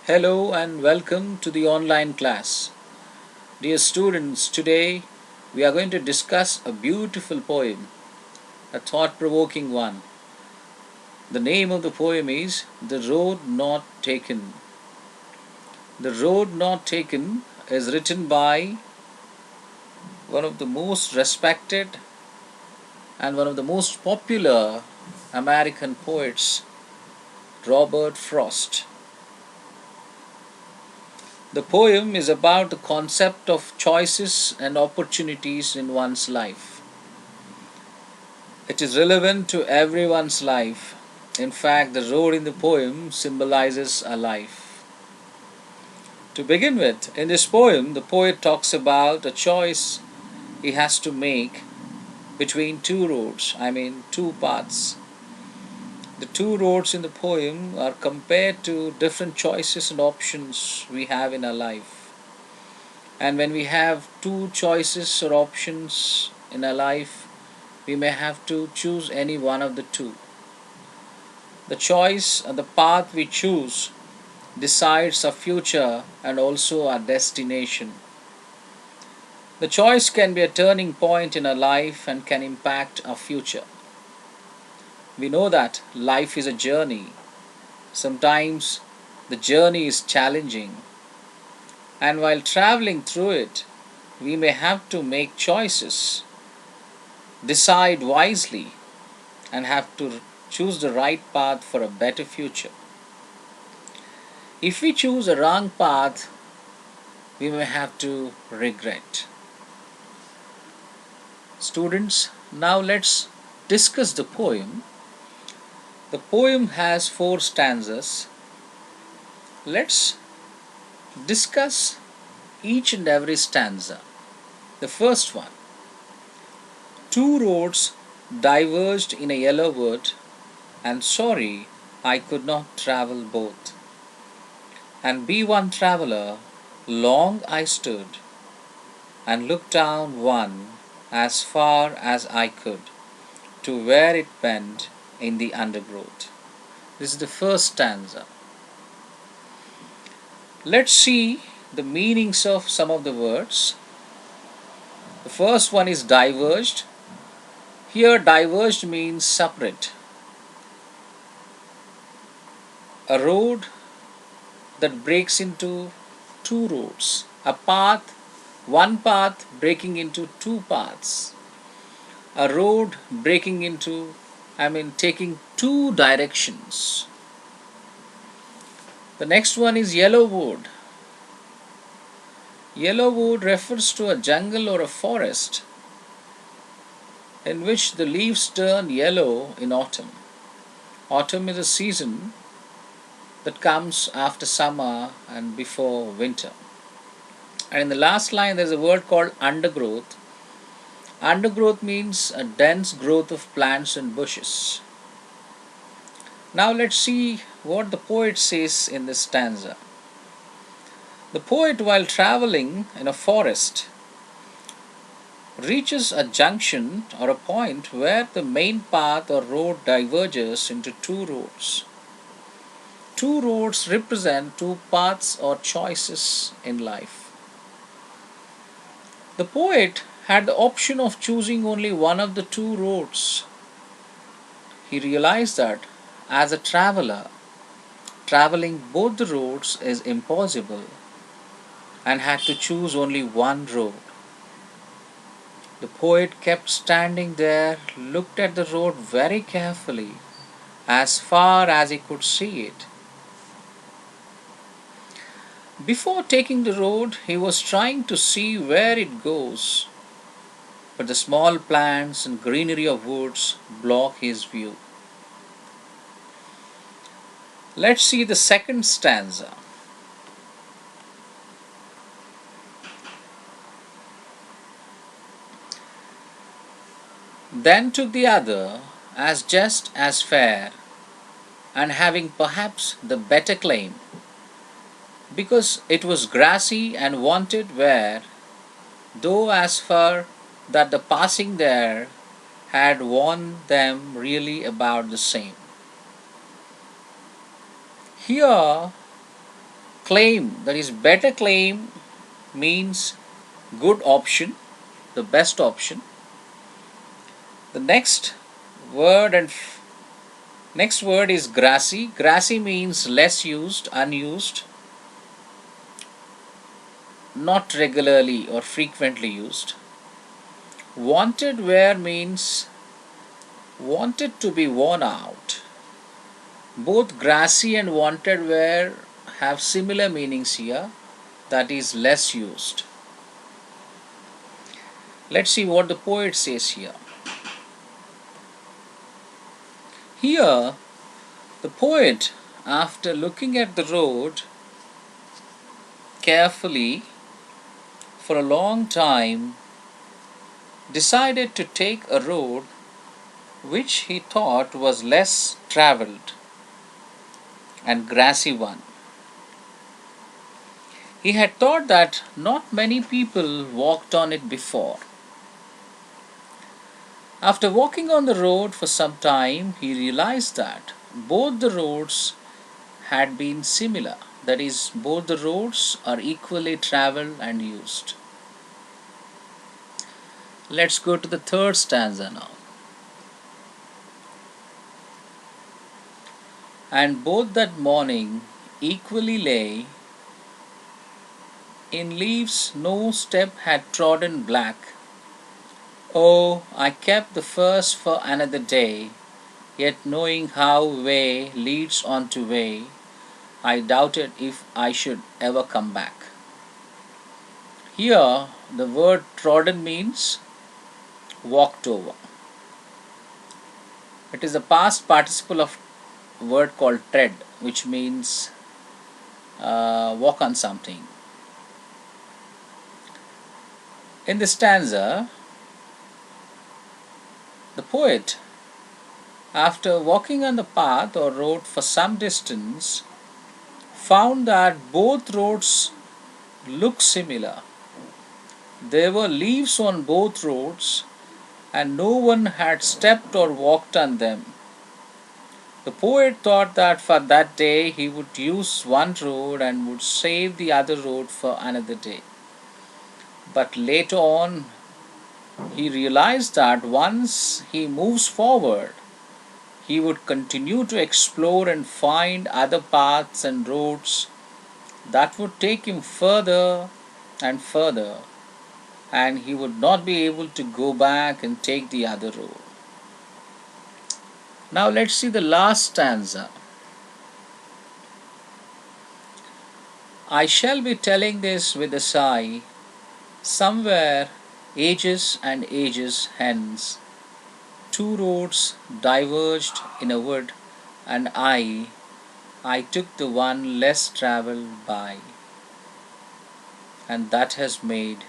Hello and welcome to the online class. Dear students, today we are going to discuss a beautiful poem, a thought provoking one. The name of the poem is The Road Not Taken. The Road Not Taken is written by one of the most respected and one of the most popular American poets, Robert Frost. The poem is about the concept of choices and opportunities in one's life. It is relevant to everyone's life. In fact, the road in the poem symbolizes a life. To begin with, in this poem, the poet talks about a choice he has to make between two roads, two paths. The two roads in the poem are compared to different choices and options we have in our life. And when we have two choices or options in our life, we may have to choose any one of the two. The choice and the path we choose decides our future and also our destination. The choice can be a turning point in our life and can impact our future. We know that life is a journey. Sometimes the journey is challenging, and while traveling through it, we may have to make choices, decide wisely, and have to choose the right path for a better future. If we choose a wrong path, we may have to regret. Students, now let's discuss the poem. The poem has four stanzas. Let's discuss each and every stanza. The first one. Two roads diverged in a yellow wood, and sorry I could not travel both. And be one traveller, long I stood, and looked down one as far as I could, to where it bent in the undergrowth. This is the first stanza. Let's see the meanings of some of the words. The first one is diverged. Here, diverged means separate. A road that breaks into two roads. A path, one path breaking into two paths. A road breaking into, taking two directions. The next one is yellow wood. Yellow wood refers to a jungle or a forest in which the leaves turn yellow in autumn. Autumn is a season that comes after summer and before winter. And in the last line, there's a word called undergrowth. Undergrowth means a dense growth of plants and bushes. Now let's see what the poet says in this stanza. The poet, while traveling in a forest, reaches a junction or a point where the main path or road diverges into two roads. Two roads represent two paths or choices in life. The poet had the option of choosing only one of the two roads. He realized that as a traveler, traveling both the roads is impossible and had to choose only one road. The poet kept standing there, looked at the road very carefully, as far as he could see it. Before taking the road, he was trying to see where it goes, but the small plants and greenery of woods block his view. Let's see the second stanza. Then took the other as just as fair, and having perhaps the better claim, because it was grassy and wanted where, though as far that the passing there had warned them really about the same. Here claim, that is, better claim means good option, the best option. The word and next word is grassy. Grassy means less used, unused, not regularly or frequently used. Wanted wear means wanted to be worn out. Both grassy and wanted wear have similar meanings here, that is less used. Let's see what the poet says here. Here, the poet, after looking at the road carefully for a long time, decided to take a road which he thought was less traveled and grassy one. He had thought that not many people walked on it before. After walking on the road for some time, he realized that both the roads had been similar. That is, both the roads are equally traveled and used. Let's go to the third stanza now. And both that morning equally lay, in leaves no step had trodden black. Oh, I kept the first for another day, yet knowing how way leads on to way, I doubted if I should ever come back. Here, the word trodden means walked over. It is a past participle of a word called tread, which means walk on something. In this stanza, the poet, after walking on the path or road for some distance, found that both roads looked similar. There were leaves on both roads, and no one had stepped or walked on them. The poet thought that for that day he would use one road and would save the other road for another day. But later on, he realized that once he moves forward, he would continue to explore and find other paths and roads that would take him further and further, and he would not be able to go back and take the other road. Now let's see the last stanza. I shall be telling this with a sigh, somewhere ages and ages hence, two roads diverged in a wood, and I took the one less travelled by, and that has made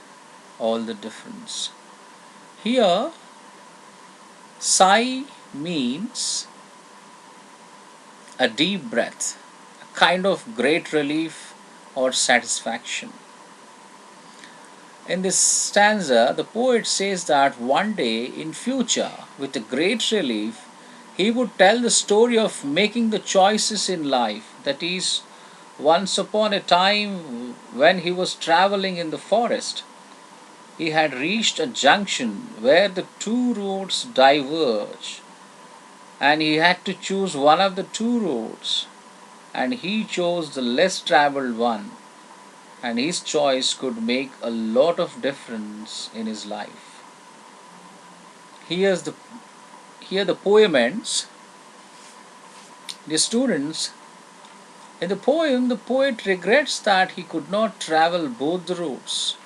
all the difference. Here, sigh means a deep breath, a kind of great relief or satisfaction. In this stanza, the poet says that one day in future, with a great relief, he would tell the story of making the choices in life. That is, once upon a time when he was traveling in the forest, he had reached a junction where the two roads diverge, and he had to choose one of the two roads, and he chose the less traveled one, and his choice could make a lot of difference in his life. Here's the Here the poem ends. The students, in the poem, the poet regrets that he could not travel both the roads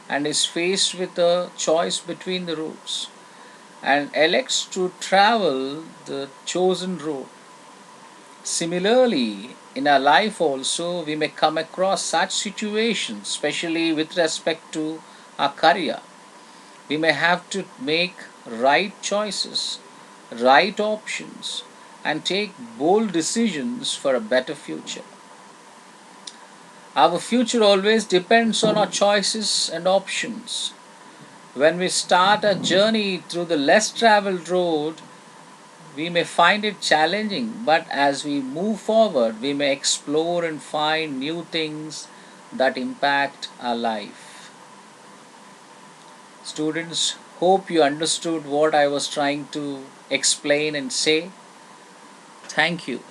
and is faced with a choice between the roads and elects to travel the chosen road. Similarly, in our life also, we may come across such situations, especially with respect to our career. We may have to make right choices, right options, and take bold decisions for a better future. Our future always depends on our choices and options. When we start a journey through the less traveled road, We may find it challenging, but as we move forward, we may explore and find new things that impact our life. Students, hope you understood what I was trying to explain and say. Thank you.